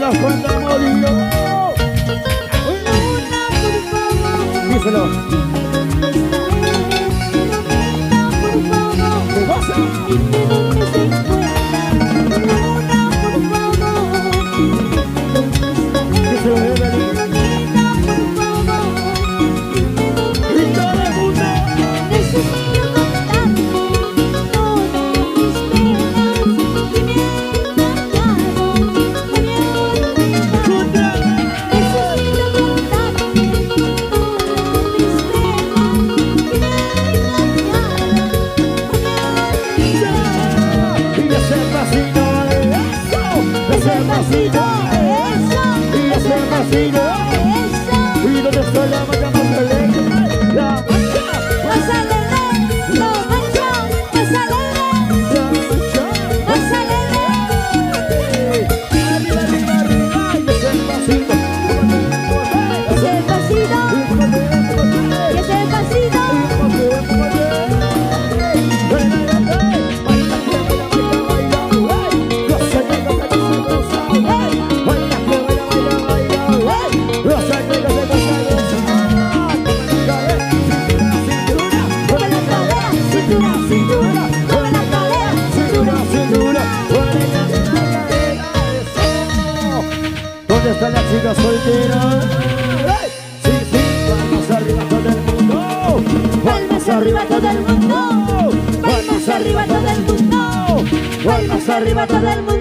los contamos y yo. Díselo. ¿Qué pasa? Díselo, Evelyn. Y todo el mundo. Necesito contarte todas mis penas que me han dañado, que me han dañado. Necesito contarte todas mis penas que me han dañado, Y ese pasito eso, ese pasito eso, y ese pasito eso. y donde está la maca más alegre, la maca, Más alegre, lo macho, más alegre, la maca, más alegre. arriba, arriba, arriba, y ese pasito, Ese pasito, y ese pasito. Come la cadera, cintura, cintura. Come la cadera, cintura, ¿Dónde está la chica soltera? Sí, sí, palmas arriba todo el mundo. palmas arriba todo el mundo. Palmas arriba todo el mundo. Palmas arriba todo el mundo.